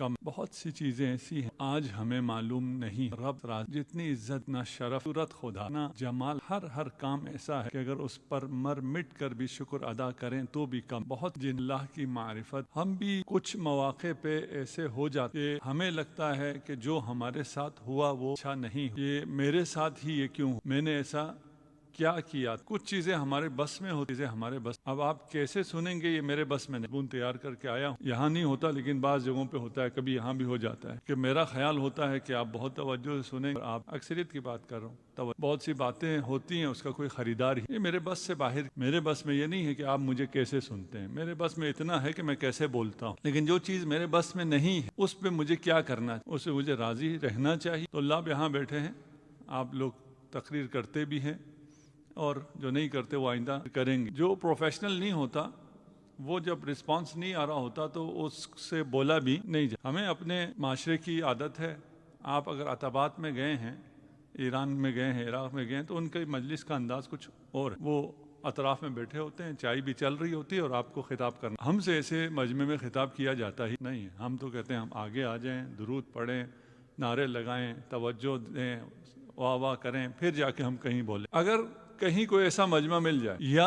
کم. بہت سی چیزیں ایسی ہیں آج ہمیں معلوم نہیں. رب راز جتنی عزت نہ شرف صورت خدا نہ جمال ہر کام ایسا ہے کہ اگر اس پر مر مٹ کر بھی شکر ادا کریں تو بھی کم. بہت جن اللہ کی معرفت ہم بھی کچھ مواقع پہ ایسے ہو جاتے ہمیں لگتا ہے کہ جو ہمارے ساتھ ہوا وہ اچھا نہیں. یہ میرے ساتھ ہی یہ کیوں میں نے ایسا کیا کیا. کچھ چیزیں ہمارے بس میں ہوتی چیزیں ہمارے بس. اب آپ کیسے سنیں گے یہ میرے بس میں نہیں. تیار کر کے آیا ہوں. یہاں نہیں ہوتا لیکن بعض جگہوں پہ ہوتا ہے. کبھی یہاں بھی ہو جاتا ہے کہ میرا خیال ہوتا ہے کہ آپ بہت توجہ سے سنیں. آپ اکثریت کی بات کر رہا ہوں. بہت سی باتیں ہوتی ہیں اس کا کوئی خریدار ہی. یہ میرے بس سے باہر. میرے بس میں یہ نہیں ہے کہ آپ مجھے کیسے سنتے ہیں. میرے بس میں اتنا ہے کہ میں کیسے بولتا ہوں. لیکن جو چیز میرے بس میں نہیں ہے اس پہ مجھے کیا کرنا ہے. اس سے مجھے راضی رہنا چاہیے. تو اللہ یہاں بیٹھے ہیں. آپ لوگ تقریر کرتے بھی ہیں اور جو نہیں کرتے وہ آئندہ کریں گے. جو پروفیشنل نہیں ہوتا وہ جب رسپانس نہیں آ رہا ہوتا تو اس سے بولا بھی نہیں جاتا. ہمیں اپنے معاشرے کی عادت ہے. آپ اگر عتبات میں گئے ہیں, ایران میں گئے ہیں, عراق میں گئے ہیں, تو ان کے مجلس کا انداز کچھ اور. وہ اطراف میں بیٹھے ہوتے ہیں, چائے بھی چل رہی ہوتی ہے اور آپ کو خطاب کرنا. ہم سے ایسے مجمع میں خطاب کیا جاتا ہی نہیں. ہم تو کہتے ہیں ہم آگے آ جائیں, درود پڑھیں, نعرے لگائیں, توجہ دیں, واہ واہ کریں, پھر جا کے ہم کہیں بولیں. اگر کہیں کوئی ایسا مجمع مل جائے یا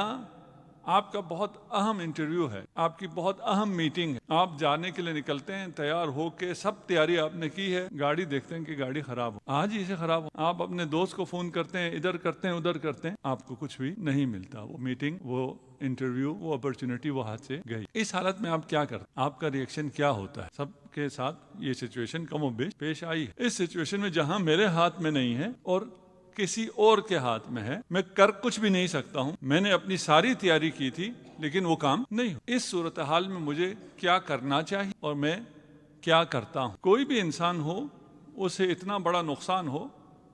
آپ کا بہت اہم انٹرویو ہے, آپ کی بہت اہم میٹنگ ہے, آپ جانے کے لیے نکلتے ہیں, تیار ہو کے سب تیاری آپ نے کی ہے, گاڑی دیکھتے ہیں کہ گاڑی خراب ہو, آج ہی سے خراب ہو. آپ اپنے دوست کو فون کرتے ہیں, ادھر کرتے ہیں ادھر کرتے ہیں, آپ کو کچھ بھی نہیں ملتا. وہ میٹنگ, وہ انٹرویو, وہ اپرچونٹی وہ ہاتھ سے گئی. اس حالت میں آپ کیا کرتے, آپ کا ریئیکشن کیا ہوتا ہے؟ سب کے ساتھ یہ سچویشن کم و بیش پیش آئی ہے. اس سچویشن میں جہاں میرے ہاتھ میں نہیں ہے اور کسی اور کے ہاتھ میں ہے, میں کر کچھ بھی نہیں سکتا ہوں. میں نے اپنی ساری تیاری کی تھی لیکن وہ کام نہیں ہو. اس صورتحال میں مجھے کیا کرنا چاہیے اور میں کیا کرتا ہوں؟ کوئی بھی انسان ہو, اسے اتنا بڑا نقصان ہو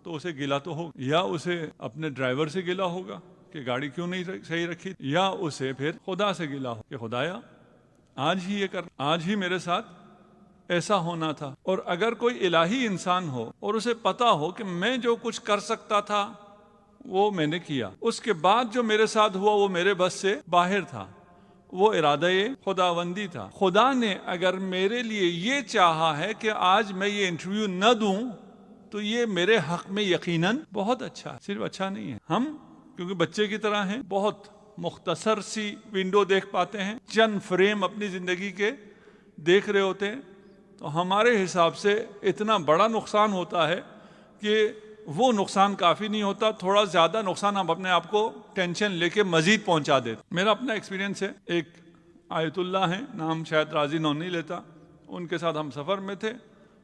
تو اسے گلا تو ہو, یا اسے اپنے ڈرائیور سے گلا ہوگا کہ گاڑی کیوں نہیں صحیح رکھی, یا اسے پھر خدا سے گلا ہو کہ خدایا آج ہی یہ کر, آج ہی میرے ساتھ ایسا ہونا تھا. اور اگر کوئی الہی انسان ہو اور اسے پتا ہو کہ میں جو کچھ کر سکتا تھا وہ میں نے کیا, اس کے بعد جو میرے ساتھ ہوا وہ میرے بس سے باہر تھا, وہ ارادہ خداوندی تھا. خدا نے اگر میرے لیے یہ چاہا ہے کہ آج میں یہ انٹرویو نہ دوں تو یہ میرے حق میں یقیناً بہت اچھا ہے. صرف اچھا نہیں ہے. ہم کیونکہ بچے کی طرح ہیں, بہت مختصر سی ونڈو دیکھ پاتے ہیں, چند فریم اپنی زندگی کے دیکھ رہے ہوتے ہیں, تو ہمارے حساب سے اتنا بڑا نقصان ہوتا ہے کہ وہ نقصان کافی نہیں ہوتا. تھوڑا زیادہ نقصان ہم اپنے آپ کو ٹینشن لے کے مزید پہنچا دیتے. میرا اپنا ایکسپیرینس ہے. ایک آیت اللہ ہیں, نام شاید راضی نام نہیں لیتا, ان کے ساتھ ہم سفر میں تھے.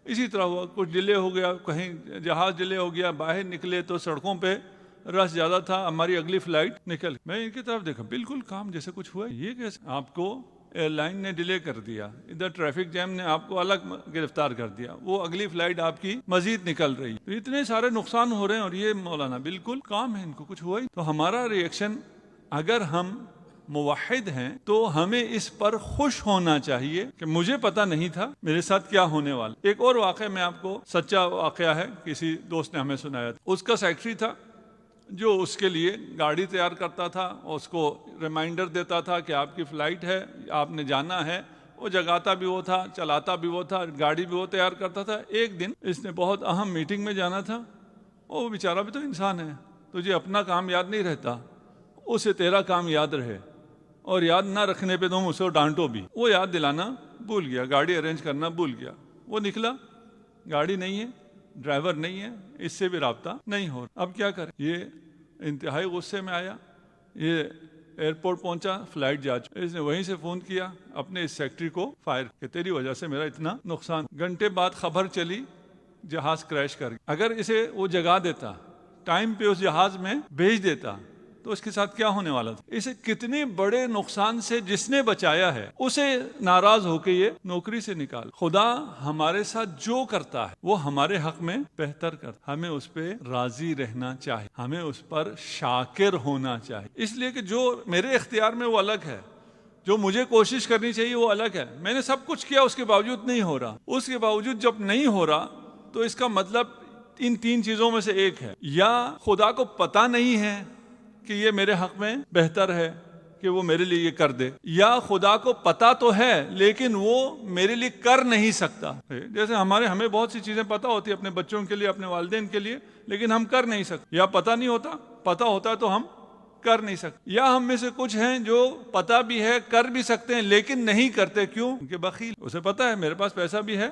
اسی طرح ہوا, کچھ ڈیلے ہو گیا, کہیں جہاز ڈیلے ہو گیا, باہر نکلے تو سڑکوں پہ رش زیادہ تھا. ہماری اگلی فلائٹ نکل, میں ان کی طرف دیکھا, بالکل کام جیسے کچھ ہوا. یہ کیسے آپ کو ایئر لائن نے ڈیلے کر دیا, ادھر ٹریفک جیم نے آپ کو الگ گرفتار کر دیا, وہ اگلی فلائٹ آپ کی مزید نکل رہی. تو اتنے سارے نقصان ہو رہے ہیں اور یہ مولانا بالکل کام ہے, ان کو کچھ ہوا ہی. تو ہمارا ریئیکشن, اگر ہم موحد ہیں تو ہمیں اس پر خوش ہونا چاہیے کہ مجھے پتا نہیں تھا میرے ساتھ کیا ہونے والا. ایک اور واقعہ میں آپ کو, سچا واقعہ ہے, کسی دوست نے ہمیں سنایا تھا. اس کا سیکرٹری تھا جو اس کے لیے گاڑی تیار کرتا تھا, اس کو ریمائنڈر دیتا تھا کہ آپ کی فلائٹ ہے, آپ نے جانا ہے. وہ جگاتا بھی وہ تھا, چلاتا بھی وہ تھا, گاڑی بھی وہ تیار کرتا تھا. ایک دن اس نے بہت اہم میٹنگ میں جانا تھا. وہ بیچارہ بھی تو انسان ہے, تجھے اپنا کام یاد نہیں رہتا, اسے تیرا کام یاد رہے, اور یاد نہ رکھنے پہ تم اسے ڈانٹو بھی. وہ یاد دلانا بھول گیا, گاڑی ارینج کرنا بھول گیا. وہ نکلا, گاڑی نہیں ہے, ڈرائیور نہیں ہے, اس سے بھی رابطہ نہیں ہو رہا. اب کیا کرے؟ یہ انتہائی غصے میں آیا. یہ ایئرپورٹ پہنچا, فلائٹ جا چکی. اس نے وہیں سے فون کیا اپنے اس سیکرٹری کو فائر کہ تیری وجہ سے میرا اتنا نقصان. گھنٹے بعد خبر چلی جہاز کریش کر گیا. اگر اسے وہ جگا دیتا, ٹائم پہ اس جہاز میں بھیج دیتا, تو اس کے ساتھ کیا ہونے والا تھا؟ اسے کتنے بڑے نقصان سے جس نے بچایا ہے اسے ناراض ہو کے یہ نوکری سے نکال. خدا ہمارے ساتھ جو کرتا ہے وہ ہمارے حق میں بہتر کرتا. ہمیں اس پہ راضی رہنا چاہیے, ہمیں اس پر شاکر ہونا چاہیے. اس لیے کہ جو میرے اختیار میں وہ الگ ہے, جو مجھے کوشش کرنی چاہیے وہ الگ ہے. میں نے سب کچھ کیا, اس کے باوجود نہیں ہو رہا. اس کے باوجود جب نہیں ہو رہا تو اس کا مطلب ان تین چیزوں میں سے ایک ہے. یا خدا کو پتہ نہیں ہے کہ یہ میرے حق میں بہتر ہے, کہ کہ وہ میرے لیے یہ کر دے، یا خدا کو پتا تو ہے لیکن وہ میرے لیے کر نہیں سکتا. جیسے ہمیں بہت سی چیزیں پتا ہوتی ہیں اپنے بچوں کے لیے، اپنے والدین کے لیے، لیکن ہم کر نہیں سکتے. یا پتا نہیں ہوتا، پتا ہوتا ہے تو ہم کر نہیں سکتے. یا ہم میں سے کچھ ہیں جو پتا بھی ہے، کر بھی سکتے ہیں لیکن نہیں کرتے. کیوں؟ کہ بخیل. اسے پتا ہے میرے پاس پیسہ بھی ہے،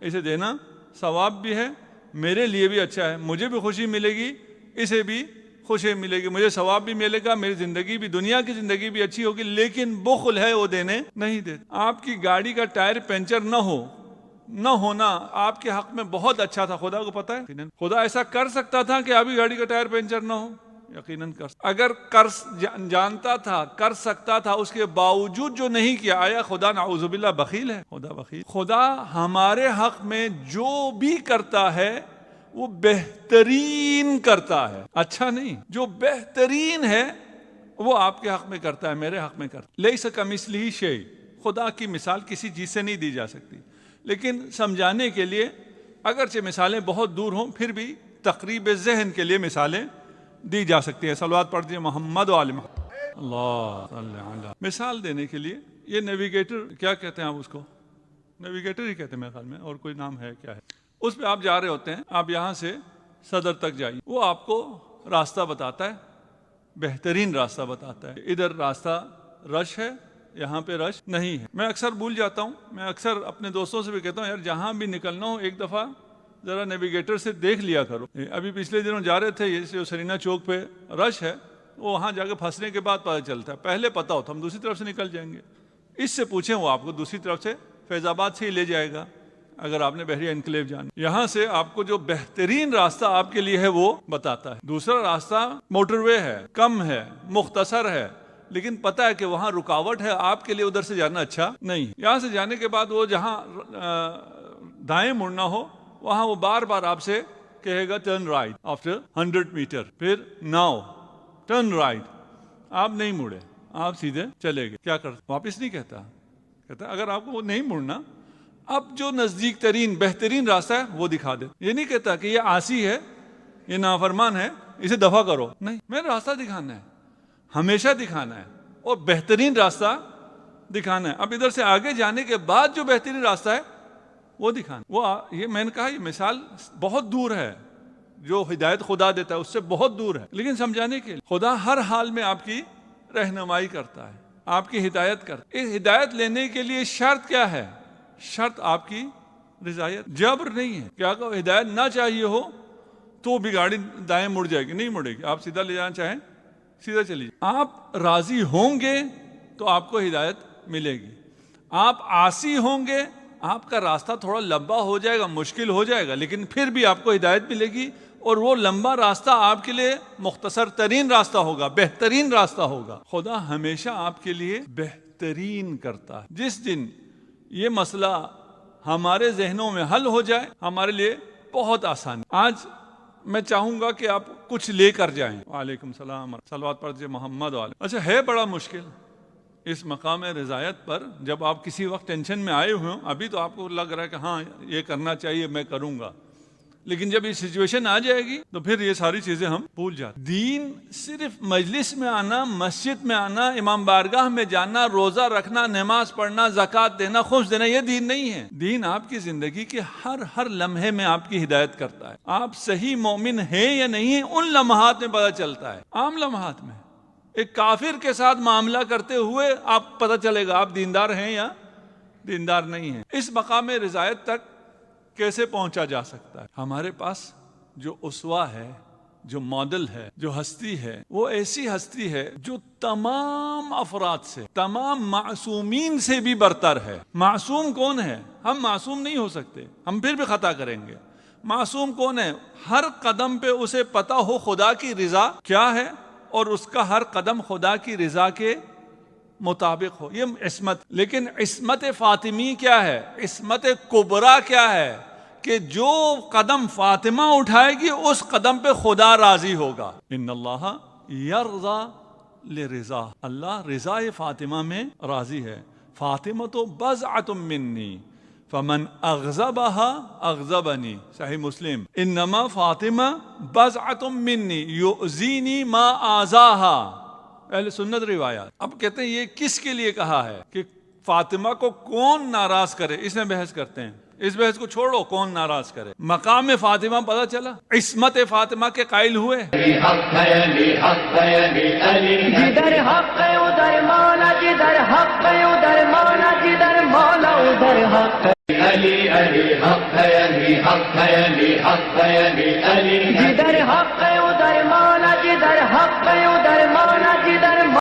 اسے دینا ثواب بھی ہے، میرے لیے بھی اچھا ہے، مجھے بھی خوشی ملے گی، اسے بھی خوشی ملے گی، مجھے ثواب بھی ملے گا، میری زندگی بھی، دنیا کی زندگی بھی اچھی ہوگی، لیکن بخل ہے وہ دینے نہیں دیتے. آپ کی گاڑی کا ٹائر پنچر نہ ہونا آپ کے حق میں بہت اچھا تھا. خدا کو پتا ہے خدا ایسا کر سکتا تھا کہ آپ کی گاڑی کا ٹائر پنچر نہ ہو. یقیناً اگر جانتا تھا، کر سکتا تھا، اس کے باوجود جو نہیں کیا، آیا خدا نعوذ باللہ بخیل ہے؟ خدا بخیل؟ خدا ہمارے حق میں جو بھی کرتا ہے وہ بہترین کرتا ہے، اچھا نہیں. جو بہترین ہے وہ آپ کے حق میں کرتا ہے، میرے حق میں کرتا ہے. لیس کمثلہ شیء. خدا کی مثال کسی چیز سے نہیں دی جا سکتی، لیکن سمجھانے کے لیے اگرچہ مثالیں بہت دور ہوں پھر بھی تقریب ذہن کے لیے مثالیں دی جا سکتی ہیں. صلوات پڑھ دیجیے محمد و آل محمد. اللہ صلی علی. مثال دینے کے لیے یہ نیویگیٹر، کیا کہتے ہیں آپ اس کو؟ نیویگیٹر ہی کہتے ہیں میرے خیال میں، اور کوئی نام ہے کیا ہے؟ اس پہ آپ جا رہے ہوتے ہیں، آپ یہاں سے صدر تک جائیے، وہ آپ کو راستہ بتاتا ہے، بہترین راستہ بتاتا ہے. ادھر راستہ رش ہے، یہاں پہ رش نہیں ہے. میں اکثر بھول جاتا ہوں، میں اکثر اپنے دوستوں سے بھی کہتا ہوں یار جہاں بھی نکلنا ہو ایک دفعہ ذرا نیویگیٹر سے دیکھ لیا کرو. ابھی پچھلے دنوں جا رہے تھے، یہ جو سرینا چوک پہ رش ہے، وہ وہاں جا کے پھنسنے کے بعد پتہ چلتا ہے. پہلے پتہ ہوتا ہم دوسری طرف سے نکل جائیں گے. اس سے پوچھیں، وہ آپ کو دوسری طرف سے فیض آباد سے ہی لے جائے گا اگر آپ نے بحریہ انکلیو جانا. یہاں سے آپ کو جو بہترین راستہ آپ کے لیے ہے وہ بتاتا ہے. دوسرا راستہ موٹر وے ہے، کم ہے، مختصر ہے، لیکن پتہ ہے کہ وہاں رکاوٹ ہے، آپ کے لیے ادھر سے جانا اچھا نہیں. یہاں سے جانے کے بعد وہ جہاں دائیں مڑنا ہو وہاں وہ بار بار آپ سے کہے گا ٹرن رائٹ آفٹر 100 میٹر، پھر ناؤ ٹرن رائٹ. آپ نہیں مڑے، آپ سیدھے چلے گئے. کیا کرتے؟ واپس نہیں کہتا اگر آپ کو وہ نہیں مڑنا، اب جو نزدیک ترین بہترین راستہ ہے وہ دکھا دے. یہ نہیں کہتا کہ یہ عاصی ہے، یہ نافرمان ہے، اسے دفع کرو. نہیں، میرا راستہ دکھانا ہے، ہمیشہ دکھانا ہے، اور بہترین راستہ دکھانا ہے. اب ادھر سے آگے جانے کے بعد جو بہترین راستہ ہے وہ دکھانا. یہ میں نے کہا یہ مثال بہت دور ہے، جو ہدایت خدا دیتا ہے اس سے بہت دور ہے، لیکن سمجھانے کے لیے خدا ہر حال میں آپ کی رہنمائی کرتا ہے، آپ کی ہدایت کرتا ہے. ہدایت لینے کے لیے شرط کیا ہے؟ شرط آپ کی رضایت، جبر نہیں ہے. کیا کہ ہدایت نہ چاہیے ہو تو بھی گاڑی دائیں مڑ جائے گی، نہیں مڑے گی. آپ سیدھا لے جانا چاہیں سیدھا چلیے. آپ راضی ہوں گے تو آپ کو ہدایت ملے گی. آپ عاصی ہوں گے، آپ کا راستہ تھوڑا لمبا ہو جائے گا، مشکل ہو جائے گا، لیکن پھر بھی آپ کو ہدایت ملے گی. اور وہ لمبا راستہ آپ کے لیے مختصر ترین راستہ ہوگا، بہترین راستہ ہوگا. خدا ہمیشہ آپ کے لیے بہترین کرتا ہے. جس دن یہ مسئلہ ہمارے ذہنوں میں حل ہو جائے ہمارے لیے بہت آسان. آج میں چاہوں گا کہ آپ کچھ لے کر جائیں. وعلیکم السلام، صلوات پڑھ دیجیے محمد والے. اچھا، ہے بڑا مشکل اس مقام رضایت پر. جب آپ کسی وقت ٹینشن میں آئے ہوئے ہوں، ابھی تو آپ کو لگ رہا ہے کہ ہاں یہ کرنا چاہیے، میں کروں گا، لیکن جب یہ سچویشن آ جائے گی تو پھر یہ ساری چیزیں ہم بھول جاتے. دین صرف مجلس میں آنا، مسجد میں آنا، امام بارگاہ میں جانا، روزہ رکھنا، نماز پڑھنا، زکوٰۃ دینا، خمس دینا، یہ دین نہیں ہے. دین آپ کی زندگی کے ہر لمحے میں آپ کی ہدایت کرتا ہے. آپ صحیح مومن ہیں یا نہیں ہیں ان لمحات میں پتہ چلتا ہے. عام لمحات میں ایک کافر کے ساتھ معاملہ کرتے ہوئے آپ پتہ چلے گا آپ دیندار ہیں یا دیندار نہیں ہیں. اس مقام رضایت تک کیسے پہنچا جا سکتا ہے؟ ہمارے پاس جو اسوہ ہے، جو ماڈل ہے، جو ہستی ہے، وہ ایسی ہستی ہے جو تمام افراد سے، تمام معصومین سے بھی برتر ہے. معصوم کون ہے؟ ہم معصوم نہیں ہو سکتے، ہم پھر بھی خطا کریں گے. معصوم کون ہے؟ ہر قدم پہ اسے پتا ہو خدا کی رضا کیا ہے اور اس کا ہر قدم خدا کی رضا کے مطابق ہو. یہ عصمت. لیکن عصمت فاطمی کیا ہے؟ عصمت کبریٰ کیا ہے؟ کہ جو قدم فاطمہ اٹھائے گی اس قدم پہ خدا راضی ہوگا. ان اللہ یرضا لرضا. اللہ رضا فاطمہ میں راضی ہے. فاطمہ تو بضعۃ منی فمن اغضبها اغضبنی. صحیح مسلم. انما فاطمہ بضعۃ منی یؤذینی ما آذاها. پہلے سنت روایات. اب کہتے ہیں یہ کس کے لیے کہا ہے کہ فاطمہ کو کون ناراض کرے، اس میں بحث کرتے ہیں. اس بحث کو چھوڑو، کون ناراض کرے. مقام فاطمہ پتہ چلا، عصمت فاطمہ کے قائل ہوئے. جدھر حق ہے ادھر مولا، جدھر حق ہے ادھر مولا، جدھر مولا ادھر حق ہے. علی علی حق ہے، علی حق ہے، علی حق ہے، علی علی. جدھر حق ہے ادھر مولا، جدھر حق ہے ادھر مولا، جدھر